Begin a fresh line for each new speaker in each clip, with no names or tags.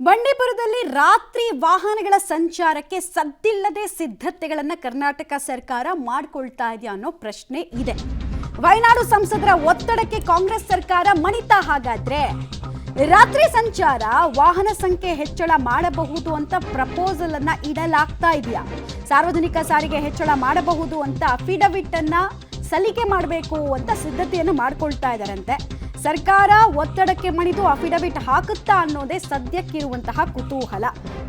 ಬಂಡೀಪುರದಲ್ಲಿ ರಾತ್ರಿ ವಾಹನಗಳ ಸಂಚಾರಕ್ಕೆ ಸದ್ದಿಲ್ಲದೆ ಸಿದ್ಧತೆಗಳನ್ನು ಕರ್ನಾಟಕ ಸರ್ಕಾರ ಮಾಡಿಕೊಳ್ತಾ ಇದೆಯಾ ಅನ್ನೋ ಪ್ರಶ್ನೆ ಇದೆ. ವಯನಾಡು ಸಂಸದರ ಒತ್ತಡಕ್ಕೆ ಕಾಂಗ್ರೆಸ್ ಸರ್ಕಾರ ಮಣಿತಾ ಹಾಗಾದ್ರೆ ರಾತ್ರಿ ಸಂಚಾರ ವಾಹನ ಸಂಖ್ಯೆ ಹೆಚ್ಚಳ ಮಾಡಬಹುದು ಅಂತ ಪ್ರಪೋಸಲ್ ಅನ್ನ ಇಡಲಾಗ್ತಾ ಇದೆಯಾ? ಸಾರ್ವಜನಿಕ ಸಾರಿಗೆ ಹೆಚ್ಚಳ ಮಾಡಬಹುದು ಅಂತ ಅಫಿಡವಿಟ್ ಅನ್ನ ಸಲ್ಲಿಕೆ ಮಾಡಬೇಕು ಅಂತ ಸಿದ್ಧತೆಯನ್ನು ಮಾಡ್ಕೊಳ್ತಾ ಇದ್ದಾರಂತೆ. ಸರ್ಕಾರ ಒತ್ತಡಕ್ಕೆ ಮಣಿದು ಅಫಿಡವಿಟ್ ಹಾಕುತ್ತಾ ಅನ್ನೋದೇ ಸದ್ಯಕ್ಕಿರುವಂತಹ ಕುತೂಹಲ.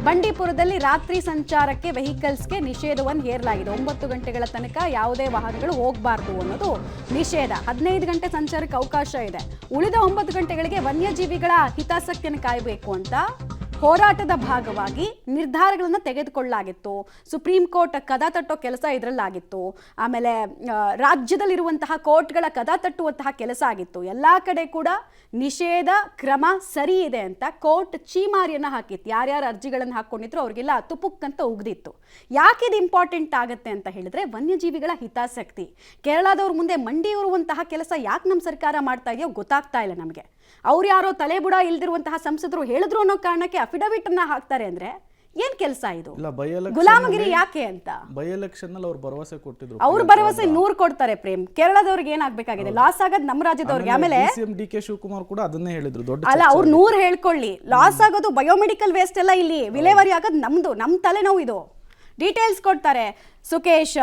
ಬಂಡೀಪುರದಲ್ಲಿ ರಾತ್ರಿ ಸಂಚಾರಕ್ಕೆ ವೆಹಿಕಲ್ಸ್ಗೆ ನಿಷೇಧವನ್ನು ಹೇರಲಾಗಿದೆ. 9 ಗಂಟೆಗಳ ತನಕ ಯಾವುದೇ ವಾಹನಗಳು ಹೋಗಬಾರ್ದು ಅನ್ನೋದು ನಿಷೇಧ. 15 ಗಂಟೆ ಸಂಚಾರಕ್ಕೆ ಅವಕಾಶ ಇದೆ. ಉಳಿದ 9 ಗಂಟೆಗಳಿಗೆ ವನ್ಯಜೀವಿಗಳ ಹಿತಾಸಕ್ತಿಯನ್ನು ಕಾಯಬೇಕು ಅಂತ ಹೋರಾಟದ ಭಾಗವಾಗಿ ನಿರ್ಧಾರಗಳನ್ನು ತೆಗೆದುಕೊಳ್ಳಲಾಗಿತ್ತು. ಸುಪ್ರೀಂ ಕೋರ್ಟ್ ಕದ ತಟ್ಟೋ ಕೆಲಸ ಇದರಲ್ಲಾಗಿತ್ತು. ಆಮೇಲೆ ರಾಜ್ಯದಲ್ಲಿರುವಂತಹ ಕೋರ್ಟ್ಗಳ ಕದ ತಟ್ಟುವಂತಹ ಕೆಲಸ ಆಗಿತ್ತು. ಎಲ್ಲ ಕಡೆ ಕೂಡ ನಿಷೇಧ ಕ್ರಮ ಸರಿ ಇದೆ ಅಂತ ಕೋರ್ಟ್ ಚೀಮಾರಿಯನ್ನು ಹಾಕಿತ್ತು. ಯಾರ್ಯಾರು ಅರ್ಜಿಗಳನ್ನು ಹಾಕ್ಕೊಂಡಿದ್ರು ಅವ್ರಿಗೆಲ್ಲ ತುಪುಕ್ ಅಂತ ಉಗ್ದಿತ್ತು. ಯಾಕೆ ಇದು ಇಂಪಾರ್ಟೆಂಟ್ ಆಗುತ್ತೆ ಅಂತ ಹೇಳಿದ್ರೆ ವನ್ಯಜೀವಿಗಳ ಹಿತಾಸಕ್ತಿ. ಕೇರಳದವ್ರ ಮುಂದೆ ಮಂಡಿ ಇರುವಂತಹ ಕೆಲಸ ಯಾಕೆ ನಮ್ಮ ಸರ್ಕಾರ ಮಾಡ್ತಾ ಇದೆಯೋ ಗೊತ್ತಾಗ್ತಾ ಇಲ್ಲ ನಮಗೆ. ಅವ್ರು ಯಾರೋ ತಲೆಬುಡ ಇಲ್ದಿರುವಂತಹ ಸಂಸದರು ಹೇಳಿದ್ರು ಅನ್ನೋ ಕಾರಣಕ್ಕೆ ಅಫಿಡವಿಟ್ ಅನ್ನ ಹಾಕ್ತಾರೆ ಅಂದ್ರೆ ಏನ್ ಕೆಲಸ ಇದು? ಗುಲಾಮಗಿರಿ ಯಾಕೆ ಅಂತ
ಬೈ ಎಲೆಕ್ಷನ್ ನಲ್ಲಿ ಅವ್ರು ಭರವಸೆ ಕೊಟ್ಟಿದ್ರು.
ಅವ್ರ ಭರವಸೆ 100 ಕೊಡ್ತಾರೆ ಪ್ರೇಮ್. ಕೇರಳದವ್ರಿಗೆ ಏನಾಗಬೇಕಾಗಿದೆ? ಲಾಸ್ ಆಗೋದು ನಮ್ಮ ರಾಜ್ಯದವ್ರಿಗೆ. ಆಮೇಲೆ
ಡಿ.ಕೆ. ಶಿವಕುಮಾರ್ ಕೂಡ ಅದನ್ನೇ ಹೇಳಿದ್ರು. ದೊಡ್ಡ
ಅಲ್ಲ, ಅವ್ರು 100 ಹೇಳ್ಕೊಳ್ಳಿ, ಲಾಸ್ ಆಗೋದು ಬಯೋಮೆಡಿಕಲ್ ವೇಸ್ಟ್ ಎಲ್ಲ ಇಲ್ಲಿ ವಿಲೇವಾರಿ ಆಗೋದು ನಮ್ದು, ನಮ್ಮ ತಲೆನೋವು ಇದು. ಡೀಟೇಲ್ಸ್ ಕೊಡ್ತಾರೆ ಸುಕೇಶ್.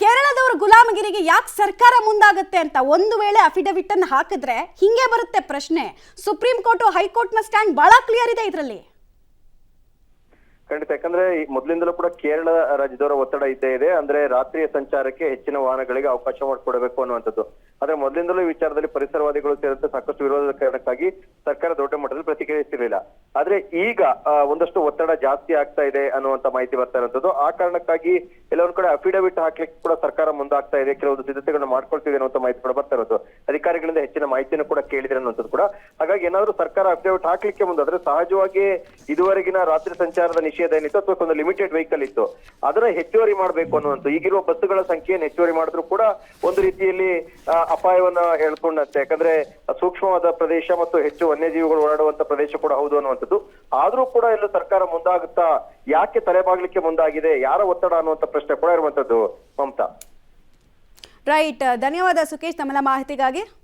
ಕೇರಳದವರು ಗುಲಾಮಗಿರಿಗೆ ಯಾಕೆ ಸರ್ಕಾರ ಮುಂದಾಗುತ್ತೆ ಅಂತ ಒಂದು ವೇಳೆ ಅಫಿಡವಿಟ್ ಅನ್ನು ಹಾಕಿದ್ರೆ ಹಿಂಗೆ ಬರುತ್ತೆ ಪ್ರಶ್ನೆ. ಸುಪ್ರೀಂ ಕೋರ್ಟ್ ಹೈಕೋರ್ಟ್ ನ ಸ್ಟ್ಯಾಂಡ್ ಬಹಳ ಕ್ಲಿಯರ್ ಇದೆ ಇದರಲ್ಲಿ.
ಖಂಡಿತ. ಯಾಕಂದ್ರೆ ಮೊದಲಿಂದಲೂ ಕೂಡ ಕೇರಳ ರಾಜ್ಯದವರ ಒತ್ತಡ ಇದ್ದೇ ಇದೆ. ಅಂದ್ರೆ ರಾತ್ರಿಯ ಸಂಚಾರಕ್ಕೆ ಹೆಚ್ಚಿನ ವಾಹನಗಳಿಗೆ ಅವಕಾಶ ಮಾಡಿಕೊಡಬೇಕು ಅನ್ನುವಂಥದ್ದು. ಆದ್ರೆ ಮೊದಲಿಂದಲೂ ಈ ವಿಚಾರದಲ್ಲಿ ಪರಿಸರವಾದಿಗಳು ಸೇರಿದಂತೆ ಸಾಕಷ್ಟು ವಿರೋಧದ ಕಾರಣಕ್ಕಾಗಿ ಸರ್ಕಾರ ದೊಡ್ಡ ಮಟ್ಟದಲ್ಲಿ ಪ್ರತಿಕ್ರಿಯಿಸಿರಲಿಲ್ಲ. ಆದ್ರೆ ಈಗ ಒಂದಷ್ಟು ಒತ್ತಡ ಜಾಸ್ತಿ ಆಗ್ತಾ ಇದೆ ಅನ್ನುವಂತ ಮಾಹಿತಿ ಬರ್ತಾ ಇರುವಂತದ್ದು. ಆ ಕಾರಣಕ್ಕಾಗಿ ಕೆಲವೊಂದು ಕಡೆ ಅಫಿಡವಿಟ್ ಹಾಕ್ಲಿಕ್ಕೆ ಕೂಡ ಸರ್ಕಾರ ಮುಂದಾಗ್ತಾ ಇದೆ. ಕೆಲವೊಂದು ಸಿದ್ಧತೆಗಳನ್ನ ಮಾಡ್ಕೊಳ್ತಿದೆ ಅನ್ನುವಂತ ಮಾಹಿತಿ ಕೂಡ ಬರ್ತಾ ಇರೋದು. ಅಧಿಕಾರಿಗಳಿಂದ ಹೆಚ್ಚಿನ ಮಾಹಿತಿಯನ್ನು ಕೂಡ ಕೇಳಿದ್ರೆ ಅನ್ನುವಂಥದ್ದು ಕೂಡ. ಹಾಗಾಗಿ ಏನಾದ್ರು ಸರ್ಕಾರ ಅಫಿಡವಿಟ್ ಹಾಕ್ಲಿಕ್ಕೆ ಮುಂದಾದ್ರೆ ಸಹಜವಾಗಿ ಇದುವರೆಗಿನ ರಾತ್ರಿ ಸಂಚಾರದ ನಿಷೇಧ ಏನಿತ್ತು ಅಥವಾ ಒಂದು ಲಿಮಿಟೆಡ್ ವೆಹಿಕಲ್ ಇತ್ತು ಅದನ್ನ ಹೆಚ್ಚುವರಿ ಮಾಡಬೇಕು ಅನ್ನುವಂಥ. ಈಗಿರುವ ಬಸ್ಸುಗಳ ಸಂಖ್ಯೆಯನ್ನು ಹೆಚ್ಚುವರಿ ಮಾಡಿದ್ರು ಕೂಡ ಒಂದು ರೀತಿಯಲ್ಲಿ ಅಪಾಯವನ್ನ ಹೇಳ್ಕೊಂಡಂತೆ. ಯಾಕಂದ್ರೆ ಸೂಕ್ಷ್ಮವಾದ ಪ್ರದೇಶ ಮತ್ತು ಹೆಚ್ಚು ವನ್ಯಜೀವಿಗಳು ಓಡಾಡುವಂತ ಪ್ರದೇಶ ಕೂಡ ಹೌದು ಅನ್ನುವಂಥದ್ದು. ಆದ್ರೂ ಕೂಡ ಎಲ್ಲ ಸರ್ಕಾರ ಮುಂದಾಗುತ್ತಾ ಯಾಕೆ ತಲೆಬಾಗ್ಲಿಕ್ಕೆ ಮುಂದಾಗಿದೆ, ಯಾರ ಒತ್ತಡ ಅನ್ನುವಂಥ ಪ್ರಶ್ನೆ ಕೂಡ ಇರುವಂತದ್ದು. ಮಮತಾ.
ರೈಟ್, ಧನ್ಯವಾದ ಸುಕೇಶ್ ತಮ್ಮೆಲ್ಲ ಮಾಹಿತಿಗಾಗಿ.